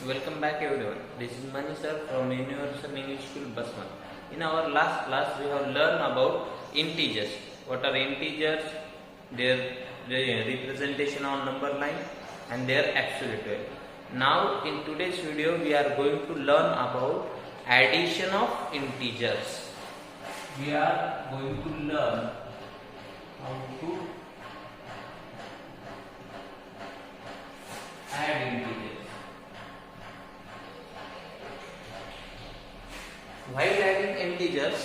Welcome back everyone. This is Mani sir from Universal English School Basman. In our last class we have learned about integers. What are integers? Their representation on number line and their absolute value. Now in today's video we are going to learn about addition of integers. We are going to learn how to add integers. While adding integers,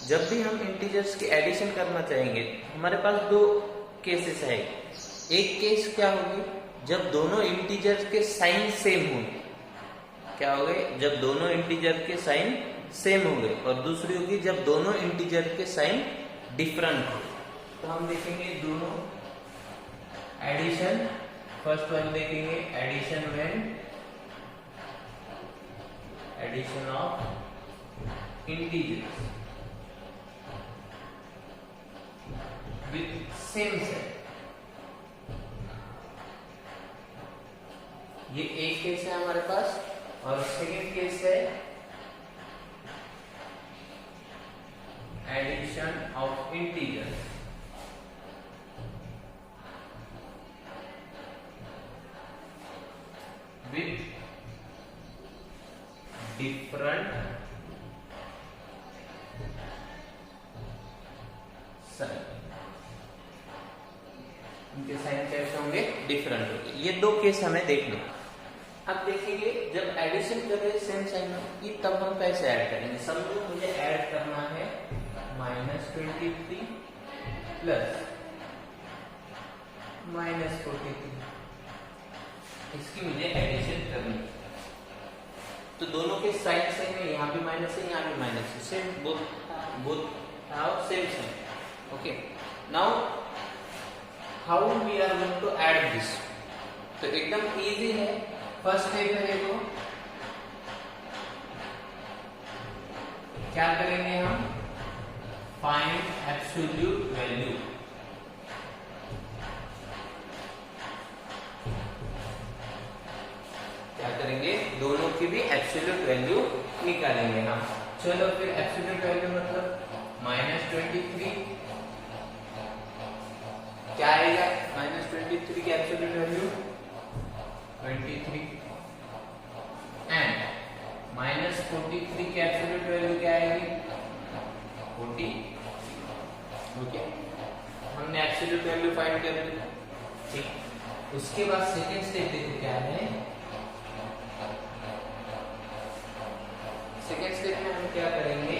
जब भी हम integers की addition करना चाहेंगे हमारे पास दो cases है। एक केस क्या होगी, जब दोनों इंटीजर्स के साइन सेम होंगे। क्या हो गए? जब दोनों इंटीजर के साइन सेम होंगे। और दूसरी होगी जब दोनों इंटीजर के साइन डिफरेंट हो। तो हम देखेंगे दोनों एडिशन। फर्स्ट वन देखेंगे addition when addition of integers with same set। ये एक केस है हमारे पास। और सेकेंड केस है addition of integers with different sign. उनके साइन कैसे होंगे? डिफरेंट होंगे। ये दो केस हमें देखने। अब देखेंगे जब एडिशन कर रहे सेम साइन की तब हम कैसे ऐड करेंगे। समझो मुझे ऐड करना है -23 प्लस -43। इसकी मुझे एडिशन करनी है। तो दोनों के साइन सेम है, यहाँ भी माइनस है, यहाँ भी माइनस है। Same both have same sign. Okay, now how we are going to add this? तो एकदम इजी है। फर्स्ट स्टेप है देखो, क्या करेंगे हम? Find absolute value. क्या करेंगे? दोनों की भी एब्सोल्यूट वैल्यू निकालेंगे हम। चलो फिर एब्सोल्यूट वैल्यू मतलब -23 क्या आएगा? -23 की एब्सोल्यूट वैल्यू 23 एंड -43 की एब्सोल्यूट वैल्यू क्या आएगी? 40। ओके, हमने एब्सोल्यूट वैल्यू फाइंड कर ली। ठीक, उसके बाद सेकेंड स्टेप देखो क्या है। सेकेंड स्टेप में हम क्या करेंगे?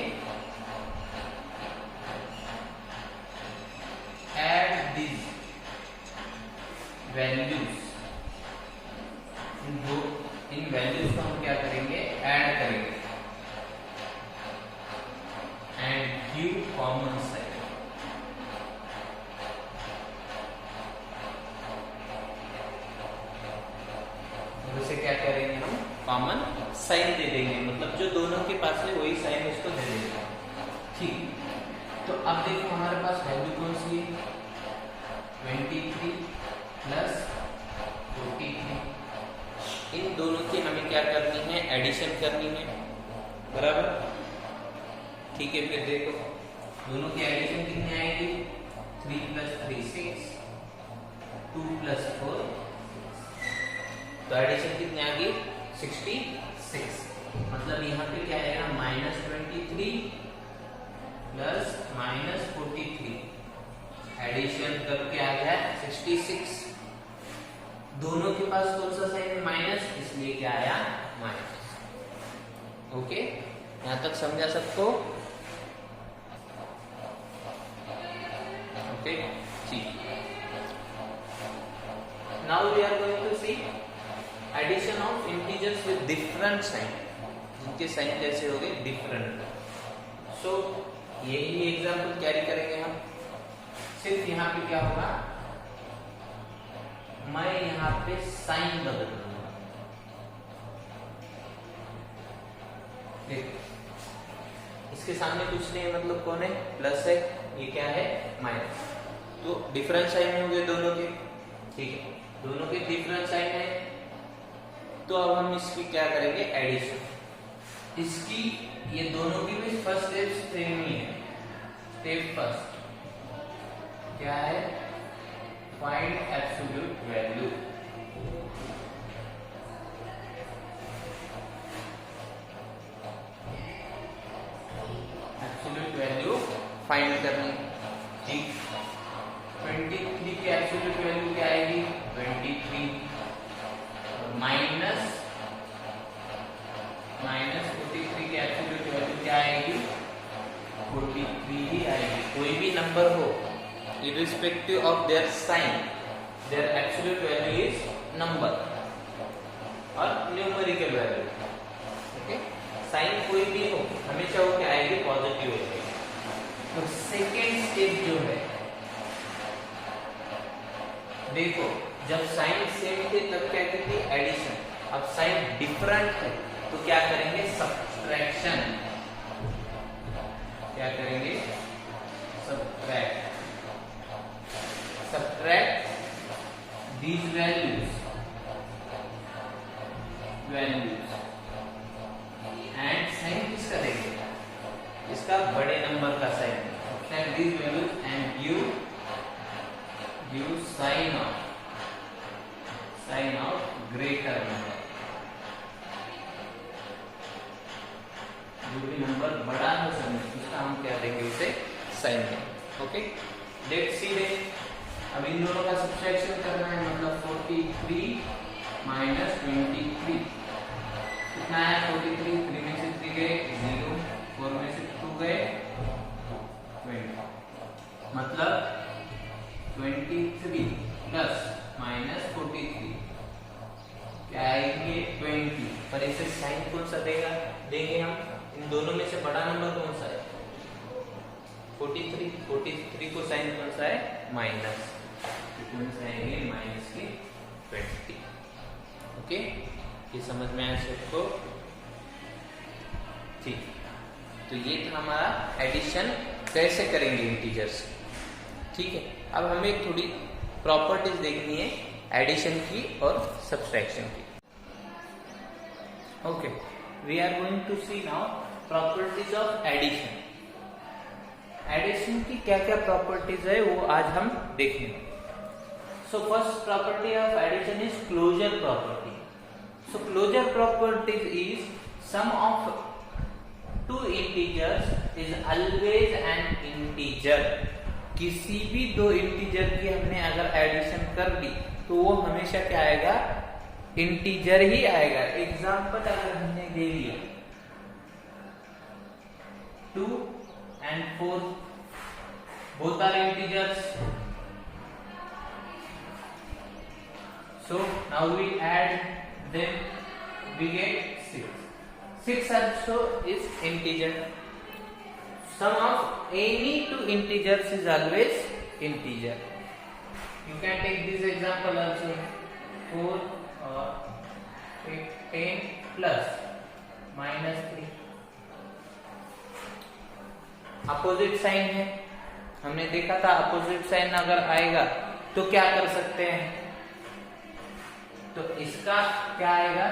add these values। In values को हम क्या करेंगे? ऐड करेंगे एंड गिव कॉमन साइन। उसे क्या करेंगे? हम कॉमन साइन दे देंगे, मतलब जो दोनों के पास है वही साइन उसको दे देंगे। ठीक, तो अब देखो हमारे पास वैल्यू कौन सी है? 23 प्लस 43। इन दोनों की हमें क्या करनी है? एडिशन करनी है, बराबर। ठीक है, फिर देखो दोनों की एडिशन कितनी आएगी? 3 + 3 6, 2 + 4। तो एडिशन कितनी आ गई? 66। मतलब यहाँ पे क्या आएगा? -23 प्लस -43 एडिशन करके आ गया 66। दोनों के पास कौन सा साइन है? माइनस, इसलिए क्या आया? माइनस। ओके, यहां तक समझा सबको? ओके, ठीक। Now we are going to see addition of integers with different sign. जिनके साइन कैसे हो गए? डिफरेंट। सो यही एग्जाम्पल कैरी करेंगे हम। सिर्फ यहाँ पे क्या होगा? मैं यहाँ पे साइन बदल दूंगा। देखो इसके सामने कुछ नहीं है, मतलब कौन है? प्लस है, ये क्या है? माइनस। तो डिफरेंट साइन होंगे दोनों के। ठीक है, दोनों के डिफरेंट साइन है। तो अब हम इसकी क्या करेंगे, एडिशन। इसकी ये दोनों की भी फर्स्ट स्टेप सेम ही है। स्टेप फर्स्ट क्या है, find absolute value. Absolute value find करनी, ठीक। 23 की एब्सोल्यूट वैल्यू क्या आएगी, 23 माइनस 43 की एब्सोल्यूट वैल्यू क्या आएगी, 43 ही आएगी। कोई भी नंबर हो, irrespective of their sign, their absolute value is number और न्यूमेरिकल वैल्यू, ओके। साइन कोई भी हो, हमेशा वो क्या आएगी, पॉजिटिव होगी। तो सेकेंड स्टेप जो है, देखो जब साइन सेम थे तब क्या थी, एडिशन। अब साइन डिफरेंट है तो क्या करेंगे, सब्ट्रैक्शन। क्या करेंगे, subtract. Subtract these values and sign किसका देंगे, इसका बड़े नंबर का sign. Subtract these values and give sign of greater number। जो भी नंबर बड़ा हो उसका हम क्या देंगे, उसे साइन देंगे, ओके। लेट्स सी दे, अब इन दोनों का सब्ट्रैक्शन करना है, मतलब 43 माइनस 23 कितना है, 43, 3 में से 3 गए 0, 4 में से 2 गए 20, मतलब 23 प्लस माइनस 43 क्या आएंगे, 20। पर इसे साइन कौन सा देंगे हम, इन दोनों में से बड़ा नंबर कौन सा है, 43 को साइन कौन सा है, माइनस, आएंगे माइनस की 20, ओके। ये समझ में आया सबको, ठीक। तो ये था हमारा एडिशन कैसे करेंगे इंटीजर्स, ठीक है। अब हमें थोड़ी प्रॉपर्टीज देखनी है एडिशन की और सब्ट्रैक्शन की, okay. We are going to see now properties of addition. Addition की क्या क्या प्रॉपर्टीज है वो आज हम देखेंगे। So first property of addition is closure property. So closure properties is sum of two integers is always an integer. किसी भी दो इंटीजर की हमने अगर एडिशन कर दी तो वो हमेशा क्या आएगा, इंटीजर ही आएगा। एग्जाम्पल अगर हमने दे दिया 2 and 4 both are integers. So now we add them, we get 6. 6 also is integer. Sum of any two integers is always integer. You can take this example also, 4 or 10 plus minus 3. Opposite sign है, हमने देखा था opposite sign अगर आएगा तो क्या कर सकते हैं, तो इसका क्या आएगा,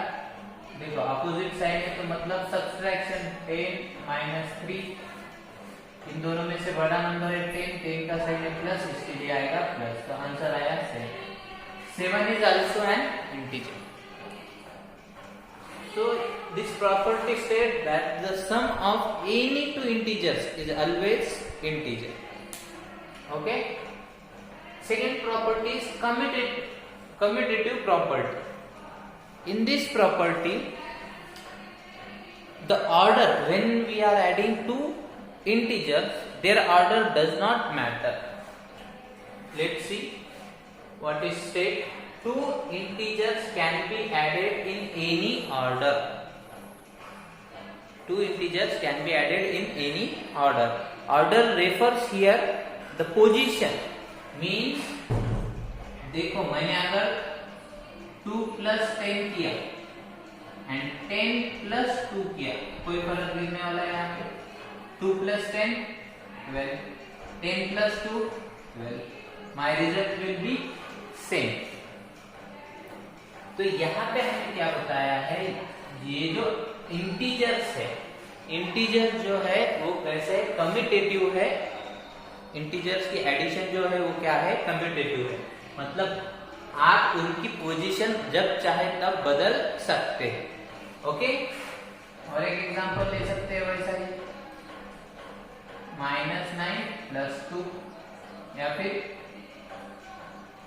देखो अपोजिट साइन है तो मतलब सब्ट्रैक्शन 10 माइनस 3, इन दोनों में से बड़ा नंबर है 10 का साइन है प्लस, इसके लिए आएगा प्लस, तो आंसर आया 7। 7 is also an integer. So this property states that the sum of any two integers is always integer. Okay. Second property is commutative property. In this property, the order when we are adding two integers, their order does not matter. Let's see what is stated. Two integers can be added in any order. Two integers can be added in any order. Order refers here the position. Means देखो मैंने अगर 2 plus 10 किया and 10 plus 2 किया, कोई फर्क गिरने वाला है यहाँ पे? 2 plus 10 12, 10 plus 2 12. My result will be same. तो यहाँ पे हमें क्या बताया है, ये जो इंटीजर्स है, इंटीजर जो है वो कैसे कम्यूटेटिव है, इंटीजर्स की एडिशन जो है वो क्या है, कम्यूटेटिव है, मतलब आप उनकी पोजीशन जब चाहे तब बदल सकते हैं। ओके, और एक एग्जांपल ले सकते हैं वैसा ही, -9 + 2 या फिर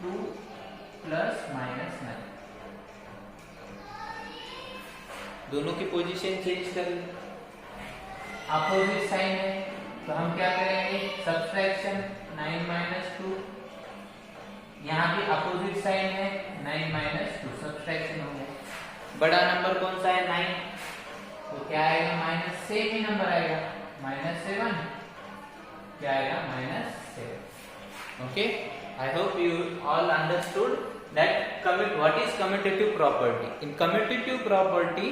2 + -9, दोनों की पोजीशन चेंज कर लें। अपोजिट साइन है तो हम क्या करेंगे, सब्ट्रैक्शन 9 - 2, यहाँ भी अपोजिट साइन है 9 - 2, सब्ट्रैक्शन हो गया। बड़ा नंबर कौन सा है, 9, तो क्या आएगा, माइनस, सेम ही नंबर आएगा, -7, क्या आएगा, -7। Okay, I hope you all understood that what is commutative property. In commutative property,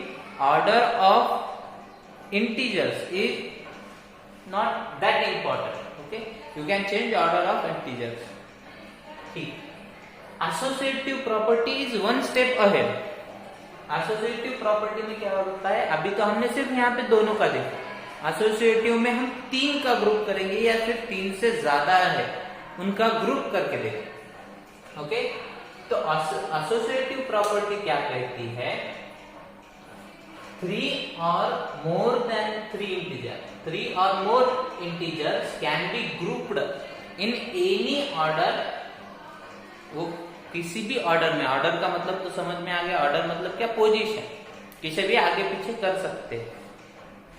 order of integers is not that important. Okay, you can change order of integers. ठीक, associative property is one step ahead. Associative property में क्या होता है, अभी तो हमने सिर्फ यहाँ पे दोनों का देखा, एसोसिएटिव में हम 3 का ग्रुप करेंगे या फिर 3 से ज्यादा है उनका ग्रुप करके देखें। ओके, तो एसोसिएटिव प्रॉपर्टी क्या कहती है, 3 or more than 3 or more integers can be grouped in any order। वो किसी भी ऑर्डर में, ऑर्डर का मतलब तो समझ में आ गया, ऑर्डर मतलब क्या, पोजीशन, किसी भी आगे पीछे कर सकते हैं।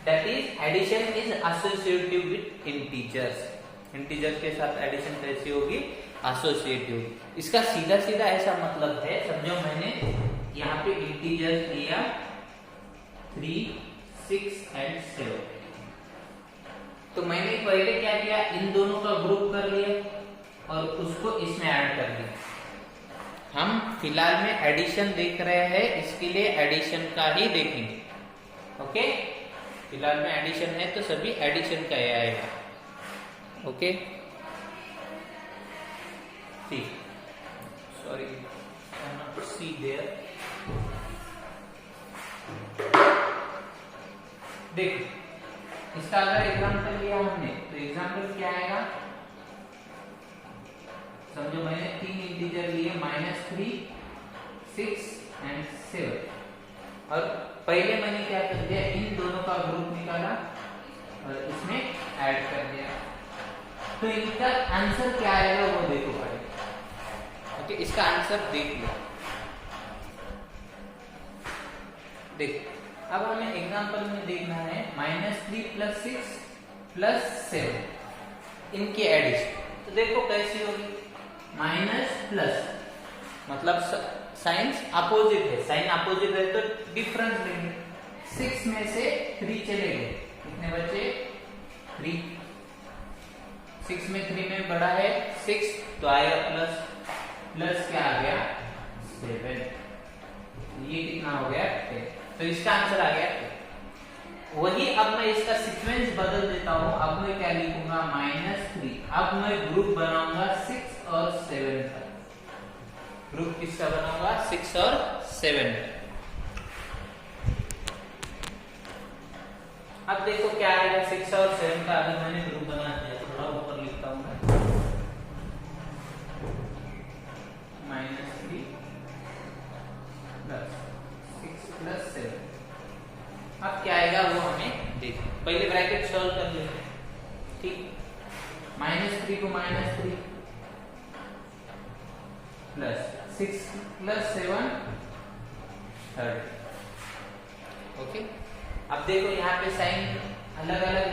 That is addition is associative with integers, integer के साथ एडिशन कैसी होगी, एसोसिएटिव। इसका सीधा सीधा ऐसा मतलब है, समझो मैंने यहाँ पे इंटीजर्स लिया 3, 6 and 7, तो मैंने पहले क्या किया, इन दोनों का ग्रुप कर लिया और उसको इसमें ऐड कर दिया। हम फिलहाल में एडिशन देख रहे हैं, इसके लिए एडिशन का ही देखेंगे। ओके, फिलहाल में एडिशन है तो सभी एडिशन का ही आएगा। ओके, ठीक, sorry I am not see there. देखो, इसका अगर एग्जांपल लिया हमने तो एग्जांपल क्या आएगा, समझो मैंने 3 इंटीजर लिए, -3, 6 and 7, और पहले मैंने क्या कर दिया, इन दोनों का ग्रुप निकाला और इसमें ऐड कर दिया, तो इनका आंसर क्या आएगा वो देखो पहले। ओके, इसका आंसर देख लो। देखो, अब हमें एग्जांपल में देखना है -3 + 6 + 7, इनकी एडिशन, तो देखो कैसी होगी, माइनस प्लस मतलब साइंस अपोजिट है, साइन अपोजिट है तो डिफरेंस लेंगे, 6 में से 3 चले गए, कितने बचे, 3, 6 में 3 में बड़ा है 6, तो आएगा प्लस, प्लस क्या आ गया 7, ये कितना हो गया 10, तो इसका आंसर आ गया 10। वही अब मैं इसका सीक्वेंस बदल देता हूं, अब मैं क्या लिखूंगा, -3, अब मैं ग्रुप बनाऊंगा 6 और 7 का, ग्रुप किसका बनाऊंगा, 6 और 7 का। अब देखो क्या आएगा, 6 और 7 का अगर मैंने ग्रुप बना दिया, थोड़ा ऊपर लिखता हूं मैं, -3 + 6 + 7, अब क्या आएगा वो हमें देखो, पहले ब्रैकेट सॉल्व कर लेते हैं। ठीक, -3 को -3 प्लस 6 + 7 30। ओके, अब देखो यहाँ पे साइन अलग अलग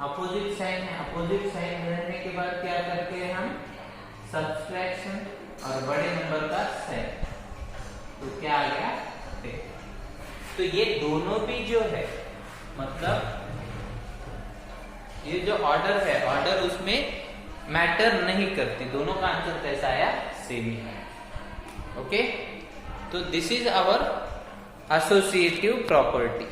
अपोजिट साइन है, अपोजिट साइन रहने के बाद क्या करते हैं हम, सब्ट्रैक्शन और बड़े नंबर का साइन, तो क्या आ गया 10। तो ये दोनों भी जो है, मतलब ये जो ऑर्डर है, ऑर्डर उसमें मैटर नहीं करती, दोनों का आंसर कैसा आया, सेम ही है। ओके, तो this is our associative property.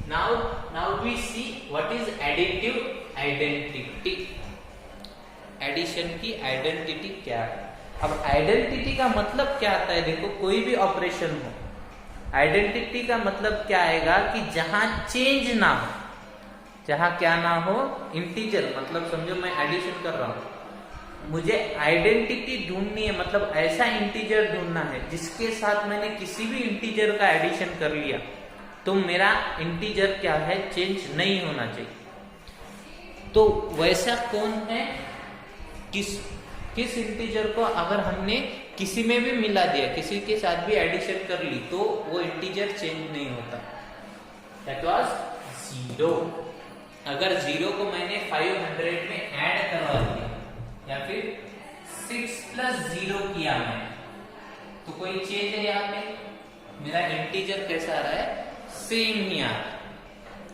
Now we see what is additive identity. Addition की आइडेंटिटी क्या है, अब आइडेंटिटी का मतलब क्या आता है? देखो कोई भी ऑपरेशन हो, आइडेंटिटी का मतलब क्या आएगा कि जहां चेंज ना हो, जहां क्या ना हो, इंटीजर, मतलब समझो मैं एडिशन कर रहा हूं, मुझे आइडेंटिटी ढूंढनी है, मतलब ऐसा इंटीजर ढूंढना है जिसके साथ मैंने किसी भी इंटीजर का एडिशन कर लिया तो मेरा इंटीजर क्या है, चेंज नहीं होना चाहिए। तो वैसा कौन है, किस इंटीजर को अगर हमने किसी में भी मिला दिया, किसी के साथ भी एडिशन कर ली तो वो इंटीजर चेंज नहीं होता। That was 0। अगर 0 को मैंने 500 में ऐड करवा दिया या फिर 6 + 0 किया मैंने, तो कोई चेंज है यहाँ पे? मेरा इंटीजर कैसा आ रहा है? सेम ही आ रहा है।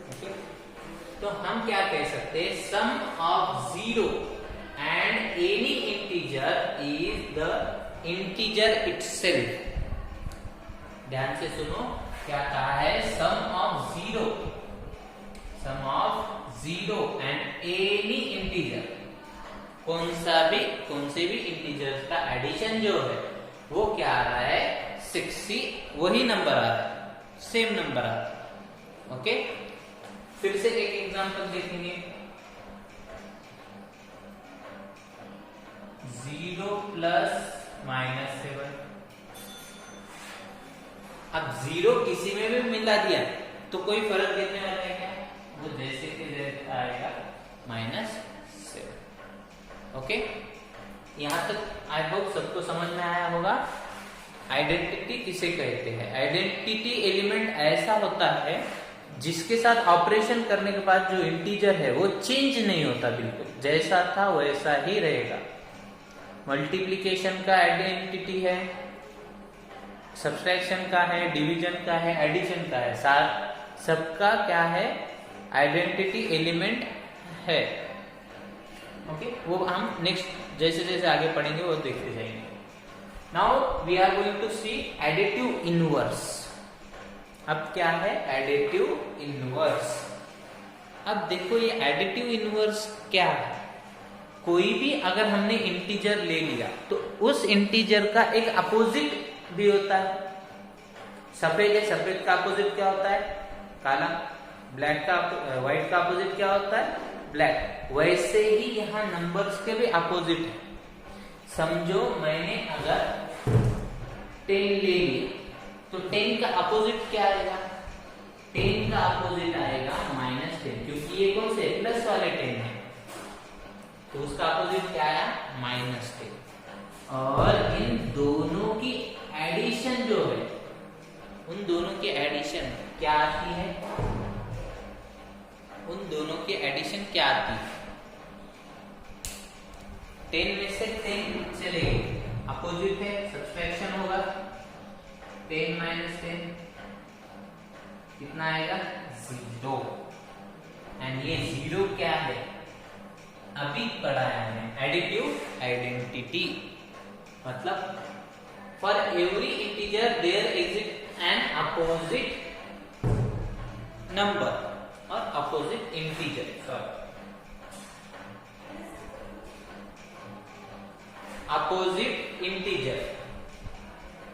ओके, तो हम क्या कह सकते हैं? Sum of 0 and any integer is the integer itself. ध्यान से सुनो, क्या कहा है? Sum of 0 and any integer, कौन से भी इंटीजर्स का एडिशन जो है वो क्या आ रहा है? 60, वही नंबर आ रहा है, सेम नंबर आ रहा है। ओके, फिर से एक एग्जांपल देखेंगे। 0 + -7। अब 0 किसी में भी मिला दिया तो कोई फर्क देखने वाला है क्या? वो जैसे कि जैसे आएगा -7। ओके, यहां तक आई होप सबको समझ में आया होगा। आइडेंटिटी किसे कहते हैं? आइडेंटिटी एलिमेंट ऐसा होता है जिसके साथ ऑपरेशन करने के बाद जो इंटीजर है वो चेंज नहीं होता, बिल्कुल जैसा था वैसा ही रहेगा। मल्टीप्लिकेशन का आइडेंटिटी है, सब्सट्रैक्शन का है, डिवीजन का है, एडिशन का है, सबका क्या है? आइडेंटिटी एलिमेंट है। ओके, वो हम नेक्स्ट जैसे जैसे आगे पढ़ेंगे वो देखते जाएंगे। Now we are going to see additive inverse. अब क्या है? Additive inverse. अब देखो ये एडिटिव इनवर्स क्या है? कोई भी अगर हमने इंटीजर ले लिया तो उस इंटीजर का एक अपोजिट भी होता है। सफेद है, सफेद का अपोजिट क्या होता है? काला। ब्लैक का, व्हाइट का अपोजिट क्या होता है? ब्लैक। वैसे ही यहाँ नंबर्स के भी अपोजिट है। समझो मैंने अगर 10 ले लिया तो 10 का अपोजिट क्या आएगा? 10 का अपोजिट आएगा -10, क्योंकि ये कौन से प्लस वाले 10 है, तो उसका अपोजिट क्या आया? -10। और इन दोनों की एडिशन जो है, उन दोनों की एडिशन क्या आती है? उन दोनों की एडिशन क्या आती है? 10 में से 10 चलेगी, अपोजिट है, सब्सट्रैक्शन होगा। 10 - 10 कितना आएगा? 0। एंड ये 0 क्या है? अभी पढ़ाया है, एडिटिव आइडेंटिटी। मतलब for every integer there exist an opposite number और opposite integer, opposite integer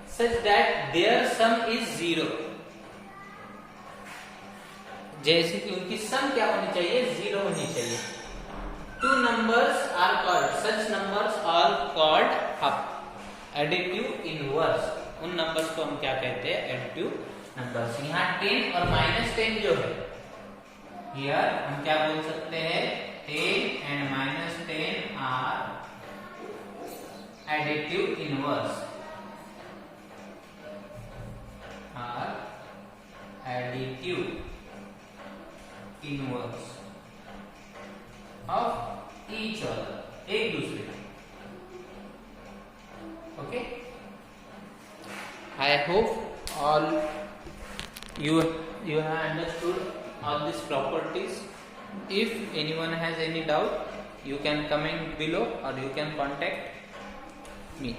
such that their sum is 0। जैसे कि उनकी सम क्या होनी चाहिए? 0 होनी चाहिए। Two numbers are called, such numbers are called additive inverse। उन नंबर्स को हम क्या कहते हैं? Additive numbers. यहाँ 10 और -10 जो है, here हम क्या बोल सकते हैं? 10 and -10 are additive inverse, are additive inverse of each other, एक दूसरे। Okay, I hope all you have understood all these properties. If anyone has any doubt, you can comment below or you can contact me.